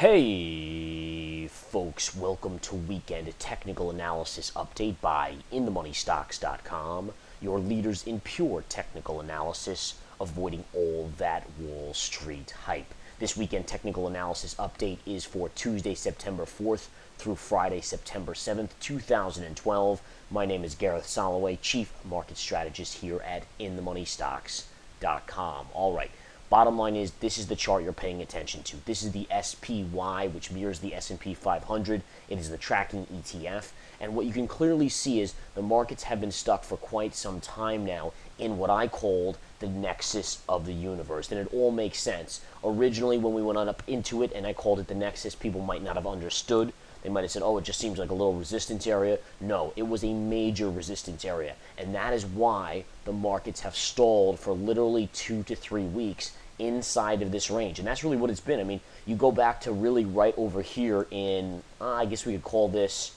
Hey folks, welcome to Weekend Technical Analysis Update by InTheMoneyStocks.com, your leaders in pure technical analysis, avoiding all that Wall Street hype. This Weekend Technical Analysis Update is for Tuesday, September 4th through Friday, September 7th, 2012. My name is Gareth Soloway, Chief Market Strategist here at InTheMoneyStocks.com. All right. Bottom line is, this is the chart you're paying attention to. This is the SPY, which mirrors the S&P 500. It is the tracking ETF. And what you can clearly see is the markets have been stuck for quite some time now in what I called the nexus of the universe. And it all makes sense. Originally, when we went on up into it and I called it the nexus, people might not have understood. They might have said, oh, it just seems like a little resistance area. No, it was a major resistance area. And that is why the markets have stalled for literally 2 to 3 weeks inside of this range. And that's really what it's been. I mean, you go back to really right over here in, I guess we could call this,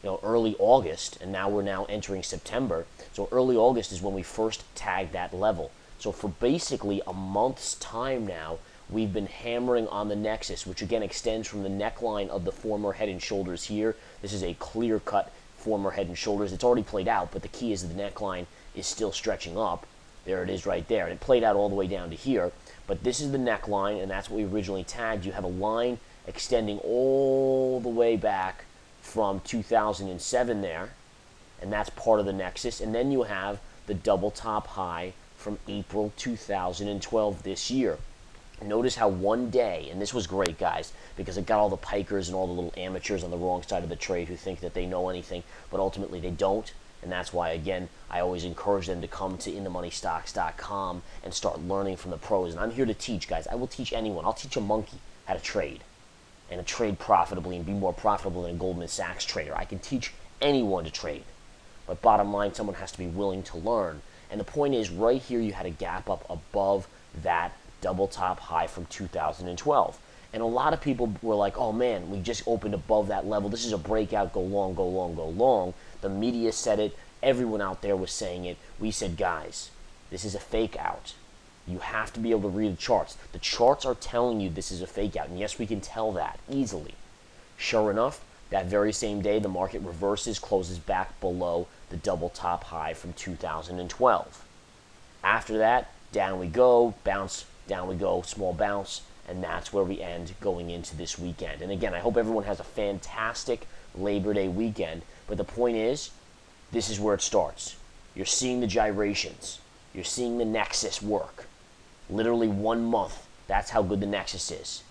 early August, and now we're entering September. So early August is when we first tagged that level. So for basically a month's time now, we've been hammering on the nexus, which again extends from the neckline of the former Head and Shoulders here. This is a clear-cut former Head and Shoulders. It's already played out, but the key is the neckline is still stretching up. There it is right there. And it played out all the way down to here. But this is the neckline, and that's what we originally tagged. You have a line extending all the way back from 2007 there, and that's part of the nexus. And then you have the double top high from April 2012 this year. Notice how one day, and this was great, guys, because it got all the pikers and all the little amateurs on the wrong side of the trade who think that they know anything, but ultimately they don't. And that's why, again, I always encourage them to come to InTheMoneyStocks.com and start learning from the pros. And I'm here to teach, guys. I will teach anyone. I'll teach a monkey how to trade and to trade profitably and be more profitable than a Goldman Sachs trader. I can teach anyone to trade. But bottom line, someone has to be willing to learn. And the point is, right here, you had a gap up above that double top high from 2012. And a lot of people were like, oh man, we just opened above that level. This is a breakout, go long, go long, go long. The media said it. Everyone out there was saying it. We said, guys, this is a fake out. You have to be able to read the charts. The charts are telling you this is a fake out. And yes, we can tell that easily. Sure enough, that very same day, the market reverses, closes back below the double top high from 2012. After that, down we go, bounce, down we go, small bounce. And that's where we end going into this weekend. And again, I hope everyone has a fantastic Labor Day weekend. But the point is, this is where it starts. You're seeing the gyrations. You're seeing the nexus work. Literally 1 month. That's how good the nexus is.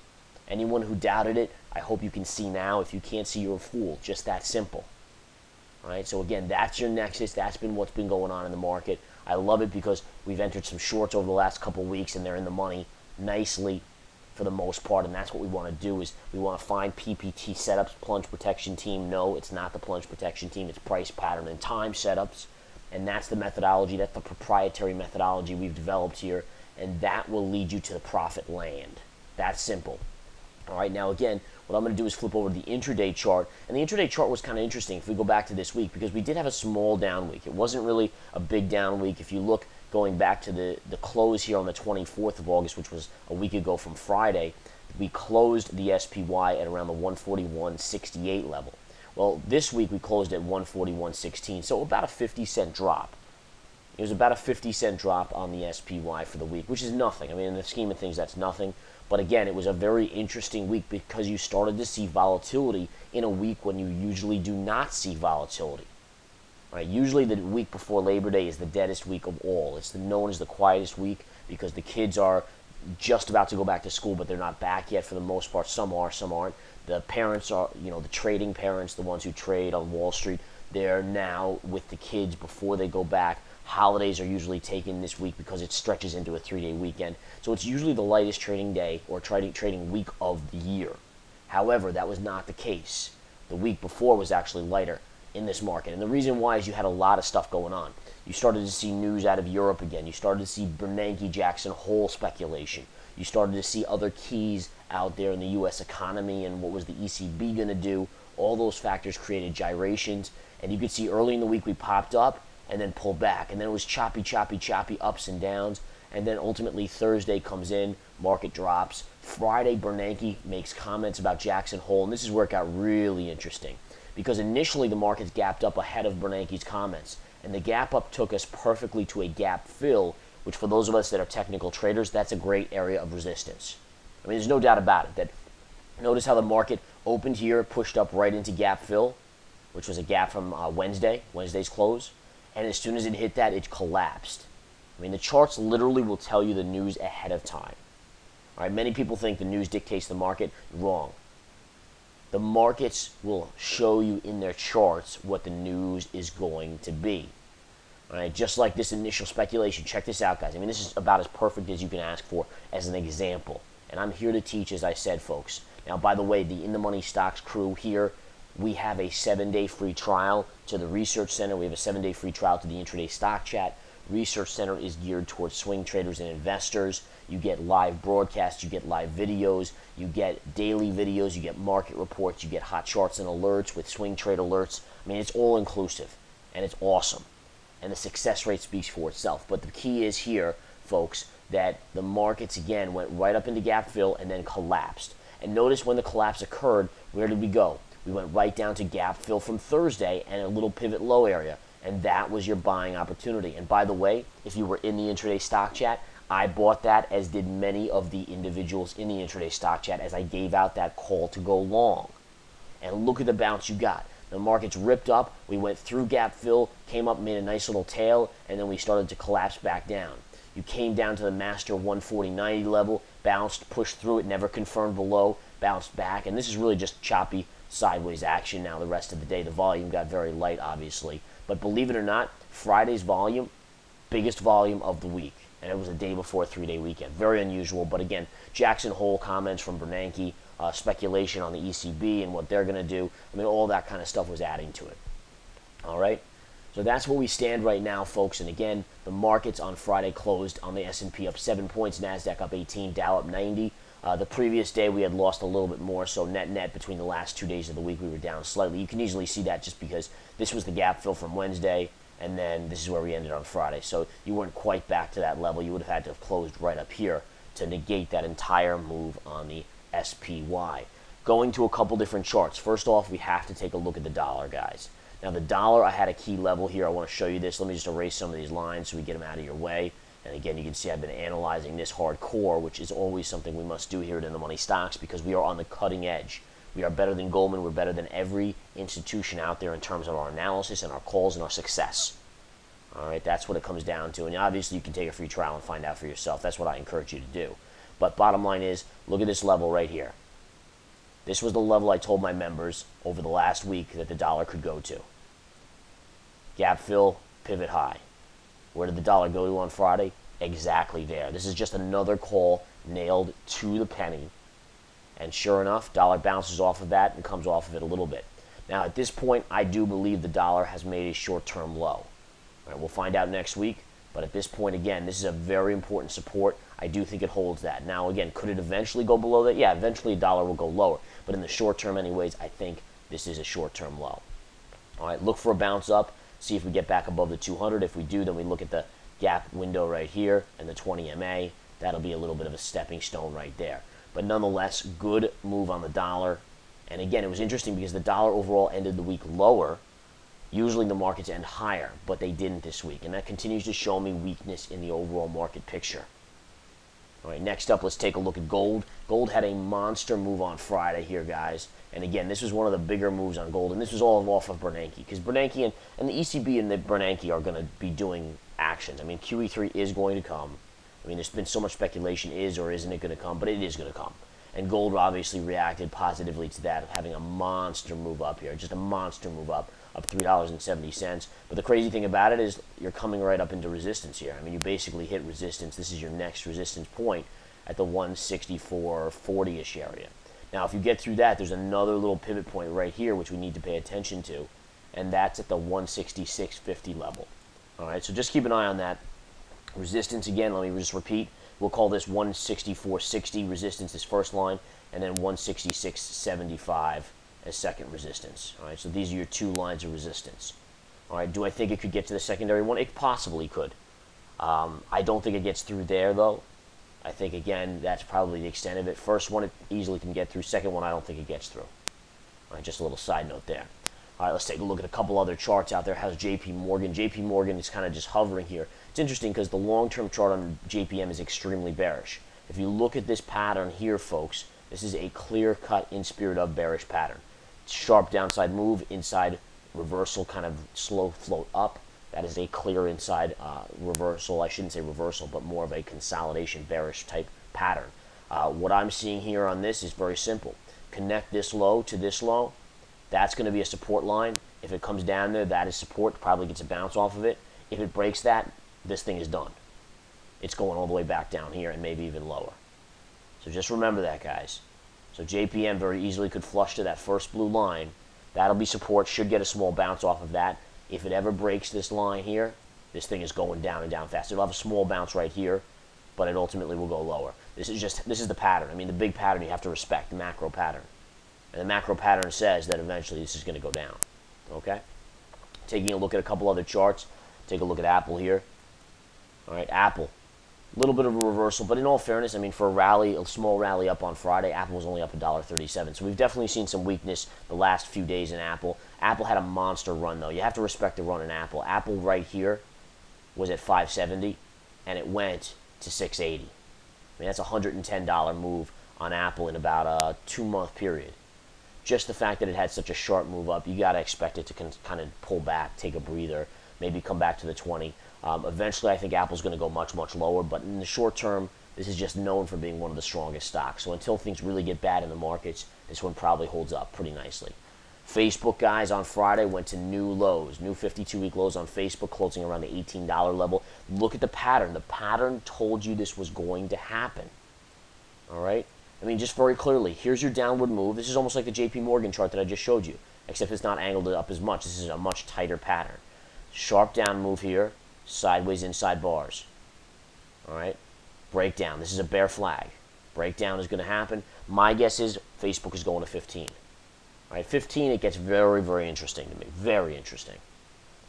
Anyone who doubted it, I hope you can see now. If you can't see, you're a fool. Just that simple. All right, so again, that's your nexus. That's been what's been going on in the market. I love it because we've entered some shorts over the last couple weeks, and they're in the money nicely for the most part, and that's what we want to do. Is we want to find PPT setups, plunge protection team. No, it's not the plunge protection team. It's price pattern and time setups, and that's the methodology. That's the proprietary methodology we've developed here, and that will lead you to the profit land. That's simple. All right, now again, what I'm going to do is flip over to the intraday chart, and the intraday chart was kind of interesting if we go back to this week, because we did have a small down week. It wasn't really a big down week. If you look going back to the close here on the 24th of August, which was a week ago from Friday, we closed the SPY at around the 141.68 level. Well, this week we closed at 141.16, so about a 50-cent drop. It was about a 50-cent drop on the SPY for the week, which is nothing. I mean, in the scheme of things, that's nothing. But again, it was a very interesting week because you started to see volatility in a week when you usually do not see volatility. Right? Usually the week before Labor Day is the deadest week of all. It's known as the quietest week because the kids are just about to go back to school, but they're not back yet for the most part. Some are, some aren't. The parents are, the trading parents, the ones who trade on Wall Street, they're now with the kids before they go back. Holidays are usually taken this week because it stretches into a 3-day weekend. So it's usually the lightest trading day or trading week of the year. However, that was not the case. The week before was actually lighter in this market. And the reason why is you had a lot of stuff going on. You started to see news out of Europe again. You started to see Bernanke-Jackson Hole speculation. You started to see other keys out there in the U.S. economy and what was the ECB going to do. All those factors created gyrations. And you could see early in the week we popped up and then pulled back. And then it was choppy, choppy, choppy, ups and downs. And then ultimately Thursday comes in, market drops. Friday, Bernanke makes comments about Jackson Hole, and this is where it got really interesting. Because initially the markets gapped up ahead of Bernanke's comments, and the gap up took us perfectly to a gap fill, which for those of us that are technical traders, that's a great area of resistance. I mean, there's no doubt about it. That notice how the market opened here, pushed up right into gap fill, which was a gap from Wednesday's close, and as soon as it hit that, it collapsed. I mean, the charts literally will tell you the news ahead of time. All right, many people think the news dictates the market. Wrong. The markets will show you in their charts what the news is going to be. All right, just like this initial speculation. Check this out, guys. I mean, this is about as perfect as you can ask for as an example. And I'm here to teach, as I said, folks. Now, by the way, the In the Money Stocks crew here, we have a 7-day free trial to the Research Center. We have a 7-day free trial to the Intraday Stock Chat. Research Center is geared towards swing traders and investors. You get live broadcasts, you get live videos, you get daily videos, you get market reports, you get hot charts and alerts with swing trade alerts. I mean, it's all inclusive, and it's awesome. And the success rate speaks for itself. But the key is here, folks, that the markets, again, went right up into gap fill and then collapsed. And notice when the collapse occurred, where did we go? We went right down to gap fill from Thursday and a little pivot low area. And that was your buying opportunity. And by the way, if you were in the Intraday Stock Chat, I bought that, as did many of the individuals in the Intraday Stock Chat, as I gave out that call to go long. And look at the bounce you got. The markets ripped up, we went through gap fill, came up, made a nice little tail, and then we started to collapse back down. You came down to the master 140.90 level, bounced, pushed through it, never confirmed below, bounced back, and this is really just choppy sideways action now the rest of the day. The volume got very light, obviously. But believe it or not, Friday's volume, biggest volume of the week. And it was a day before a 3-day weekend. Very unusual. But again, Jackson Hole comments from Bernanke, speculation on the ECB and what they're going to do. I mean, all that kind of stuff was adding to it. All right? So that's where we stand right now, folks. And again, the markets on Friday closed on the S&P up 7 points, NASDAQ up 18, Dow up 90. The previous day we had lost a little bit more, so net between the last 2 days of the week we were down slightly. You can easily see that just because this was the gap fill from Wednesday, and then this is where we ended on Friday. So you weren't quite back to that level. You would have had to have closed right up here to negate that entire move on the SPY. Going to a couple different charts. First off, we have to take a look at the dollar, guys. Now the dollar, I had a key level here. I want to show you this. Let me just erase some of these lines so we get them out of your way. And again, you can see I've been analyzing this hardcore, which is always something we must do here at In the Money Stocks because we are on the cutting edge. We are better than Goldman. We're better than every institution out there in terms of our analysis and our calls and our success. All right, that's what it comes down to. And obviously, you can take a free trial and find out for yourself. That's what I encourage you to do. But bottom line is, look at this level right here. This was the level I told my members over the last week that the dollar could go to. Gap fill, pivot high. Where did the dollar go to on Friday? Exactly there. This is just another call nailed to the penny. And sure enough, dollar bounces off of that and comes off of it a little bit. Now, at this point, I do believe the dollar has made a short-term low. All right, we'll find out next week. But at this point, again, this is a very important support. I do think it holds that. Now, again, could it eventually go below that? Yeah, eventually the dollar will go lower. But in the short term anyways, I think this is a short-term low. All right, look for a bounce up. See if we get back above the 200. If we do, then we look at the gap window right here and the 20 MA. That'll be a little bit of a stepping stone right there. But nonetheless, good move on the dollar. And again, it was interesting because the dollar overall ended the week lower. Usually the markets end higher, but they didn't this week. And that continues to show me weakness in the overall market picture. All right, next up, let's take a look at gold. Gold had a monster move on Friday here, guys. And again, this was one of the bigger moves on gold, and this was all off of Bernanke, because Bernanke and the ECB and the Bernanke are going to be doing actions. I mean, QE3 is going to come. I mean, there's been so much speculation, is or isn't it going to come, but it is going to come. And gold obviously reacted positively to that, having a monster move up here, just a monster move up $3.70. But the crazy thing about it is you're coming right up into resistance here. I mean, you basically hit resistance. This is your next resistance point at the 164.40-ish area. Now, if you get through that, there's another little pivot point right here, which we need to pay attention to, and that's at the 166.50 level. All right, so just keep an eye on that. Resistance, again, let me just repeat. We'll call this 164.60 resistance as first line, and then 166.75 as second resistance. All right, so these are your two lines of resistance. All right, do I think it could get to the secondary one? It possibly could. I don't think it gets through there, though. I think, again, that's probably the extent of it. First one, it easily can get through. Second one, I don't think it gets through. All right, just a little side note there. All right, let's take a look at a couple other charts out there. How's JP Morgan? JP Morgan is kind of just hovering here. It's interesting because the long-term chart on JPM is extremely bearish. If you look at this pattern here, folks, this is a clear-cut in spirit of bearish pattern. Sharp downside move, inside reversal, kind of slow float up. That is a clear inside reversal. I shouldn't say reversal, but more of a consolidation bearish type pattern. What I'm seeing here on this is very simple. Connect this low to this low. That's going to be a support line. If it comes down there, that is support. Probably gets a bounce off of it. If it breaks that, this thing is done. It's going all the way back down here and maybe even lower. So just remember that, guys. So JPM very easily could flush to that first blue line. That'll be support. Should get a small bounce off of that. If it ever breaks this line here, this thing is going down and down fast. It'll have a small bounce right here, but it ultimately will go lower. This is the pattern. I mean, the big pattern you have to respect, the macro pattern. And the macro pattern says that eventually this is going to go down. Okay? Taking a look at a couple other charts. Take a look at Apple here. All right, Apple. A little bit of a reversal, but in all fairness, I mean, for a rally, a small rally up on Friday, Apple was only up $1.37. So we've definitely seen some weakness the last few days in Apple. Apple had a monster run, though. You have to respect the run in Apple. Apple right here was at 570, and it went to 680. I mean, that's a $110 move on Apple in about a 2-month period. Just the fact that it had such a sharp move up, you got to expect it to kind of pull back, take a breather, maybe come back to the 20. Eventually, I think Apple's going to go much, much lower, but in the short term, this is just known for being one of the strongest stocks. So until things really get bad in the markets, this one probably holds up pretty nicely. Facebook, guys, on Friday went to new lows, new 52-week lows on Facebook, closing around the $18 level. Look at the pattern. The pattern told you this was going to happen. All right? I mean, just very clearly, here's your downward move. This is almost like the JP Morgan chart that I just showed you, except it's not angled up as much. This is a much tighter pattern. Sharp down move here, sideways inside bars. All right? Breakdown. This is a bear flag. Breakdown is going to happen. My guess is Facebook is going to 15. All right, 15, it gets very, very interesting to me. Very interesting.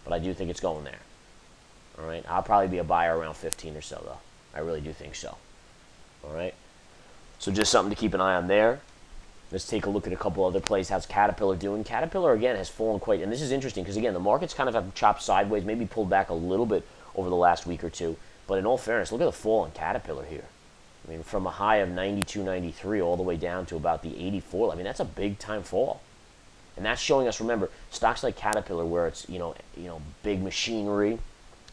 But I do think it's going there. All right? I'll probably be a buyer around 15 or so, though. I really do think so. All right? So just something to keep an eye on there. Let's take a look at a couple other plays. How's Caterpillar doing? Caterpillar, again, has fallen quite, and this is interesting because, again, the markets kind of have chopped sideways, maybe pulled back a little bit over the last week or two. But in all fairness, look at the fall in Caterpillar here. I mean, from a high of 92, 93 all the way down to about the 84. I mean, that's a big-time fall. And that's showing us, remember, stocks like Caterpillar, where it's, big machinery,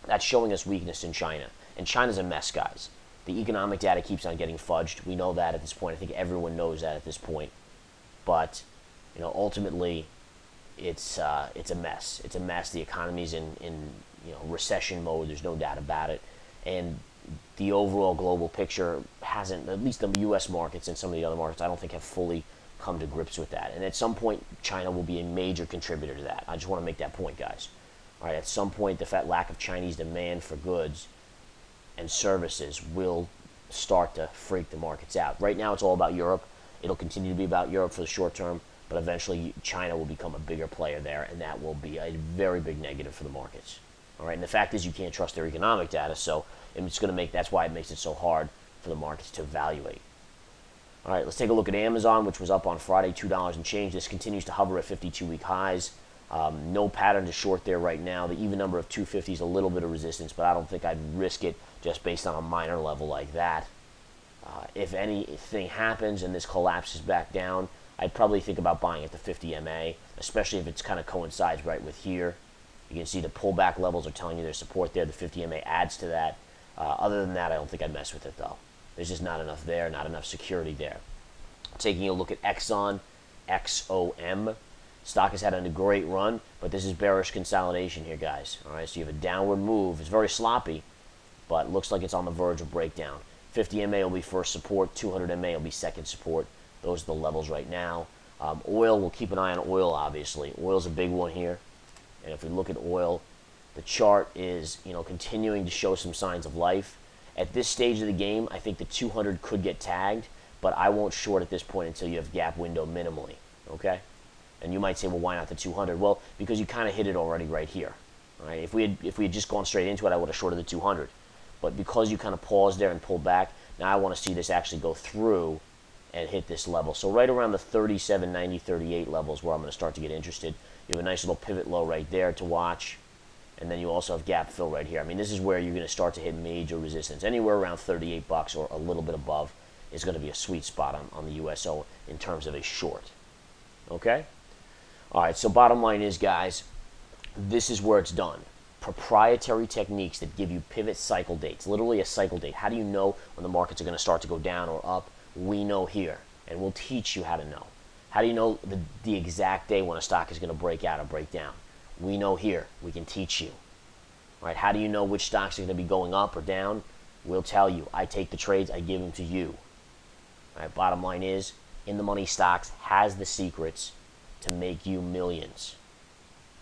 that's showing us weakness in China. And China's a mess, guys. The economic data keeps on getting fudged. We know that at this point. I think everyone knows that at this point. But, ultimately, it's a mess. It's a mess. The economy's in recession mode. There's no doubt about it. And the overall global picture hasn't, at least the U.S. markets and some of the other markets, I don't think have fully come to grips with that. And at some point, China will be a major contributor to that. I just want to make that point, guys. All right, at some point, the lack of Chinese demand for goods and services will start to freak the markets out. Right now, it's all about Europe. It'll continue to be about Europe for the short term, but eventually China will become a bigger player there, and that will be a very big negative for the markets. All right, and the fact is you can't trust their economic data, so it's going to that's why it makes it so hard for the markets to evaluate. All right, let's take a look at Amazon, which was up on Friday, $2 and change. This continues to hover at 52-week highs. No pattern to short there right now. The even number of 250 is a little bit of resistance, but I don't think I'd risk it just based on a minor level like that. If anything happens and this collapses back down, I'd probably think about buying at the 50 MA, especially if it's kind of coincides right with here. You can see the pullback levels are telling you there's support there. The 50 MA adds to that. Other than that, I don't think I'd mess with it, though. There's just not enough there, not enough security there. Taking a look at Exxon, XOM. Stock has had a great run, but this is bearish consolidation here, guys. All right, so you have a downward move. It's very sloppy, but looks like it's on the verge of breakdown. 50 MA will be first support. 200 MA will be second support. Those are the levels right now. Oil, we'll keep an eye on oil, obviously. Oil's a big one here. And if we look at oil, the chart is continuing to show some signs of life. At this stage of the game, I think the 200 could get tagged, but I won't short at this point until you have gap window minimally, okay? And you might say, well, why not the 200? Well, because you kind of hit it already right here, all right? If we had just gone straight into it, I would have shorted the 200. But because you kind of paused there and pulled back, Now I want to see this actually go through and hit this level. So right around the 37.90, 38 levels where I'm going to start to get interested. You have a nice little pivot low right there to watch. And then you also have gap fill right here. I mean, this is where you're going to start to hit major resistance. Anywhere around 38 bucks or a little bit above is going to be a sweet spot on the USO in terms of a short. Okay? All right, so bottom line is, guys, this is where it's done. Proprietary techniques that give you pivot cycle dates, literally a cycle date. How do you know when the markets are going to start to go down or up? We know here, and we'll teach you how to know. How do you know the exact day when a stock is going to break out or break down? We know here. We can teach you. All right, how do you know which stocks are going to be going up or down? We'll tell you. I take the trades. I give them to you. All right, bottom line is, In the Money Stocks has the secrets to make you millions.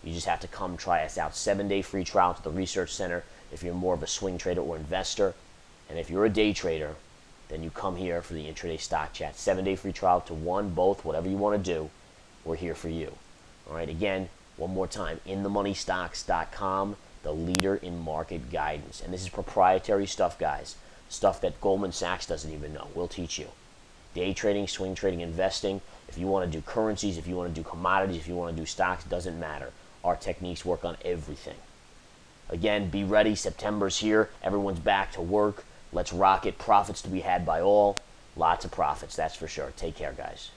You just have to come try us out. 7-day free trial to the Research Center if you're more of a swing trader or investor. And if you're a day trader, then you come here for the Intraday Stock Chat. 7-day free trial to one, both, whatever you want to do. We're here for you. All right, again, one more time, inthemoneystocks.com, the leader in market guidance. And this is proprietary stuff, guys. Stuff that Goldman Sachs doesn't even know. We'll teach you. Day trading, swing trading, investing. If you want to do currencies, if you want to do commodities, if you want to do stocks, doesn't matter. Our techniques work on everything. Again, be ready. September's here. Everyone's back to work. Let's rock it. Profits to be had by all. Lots of profits, that's for sure. Take care, guys.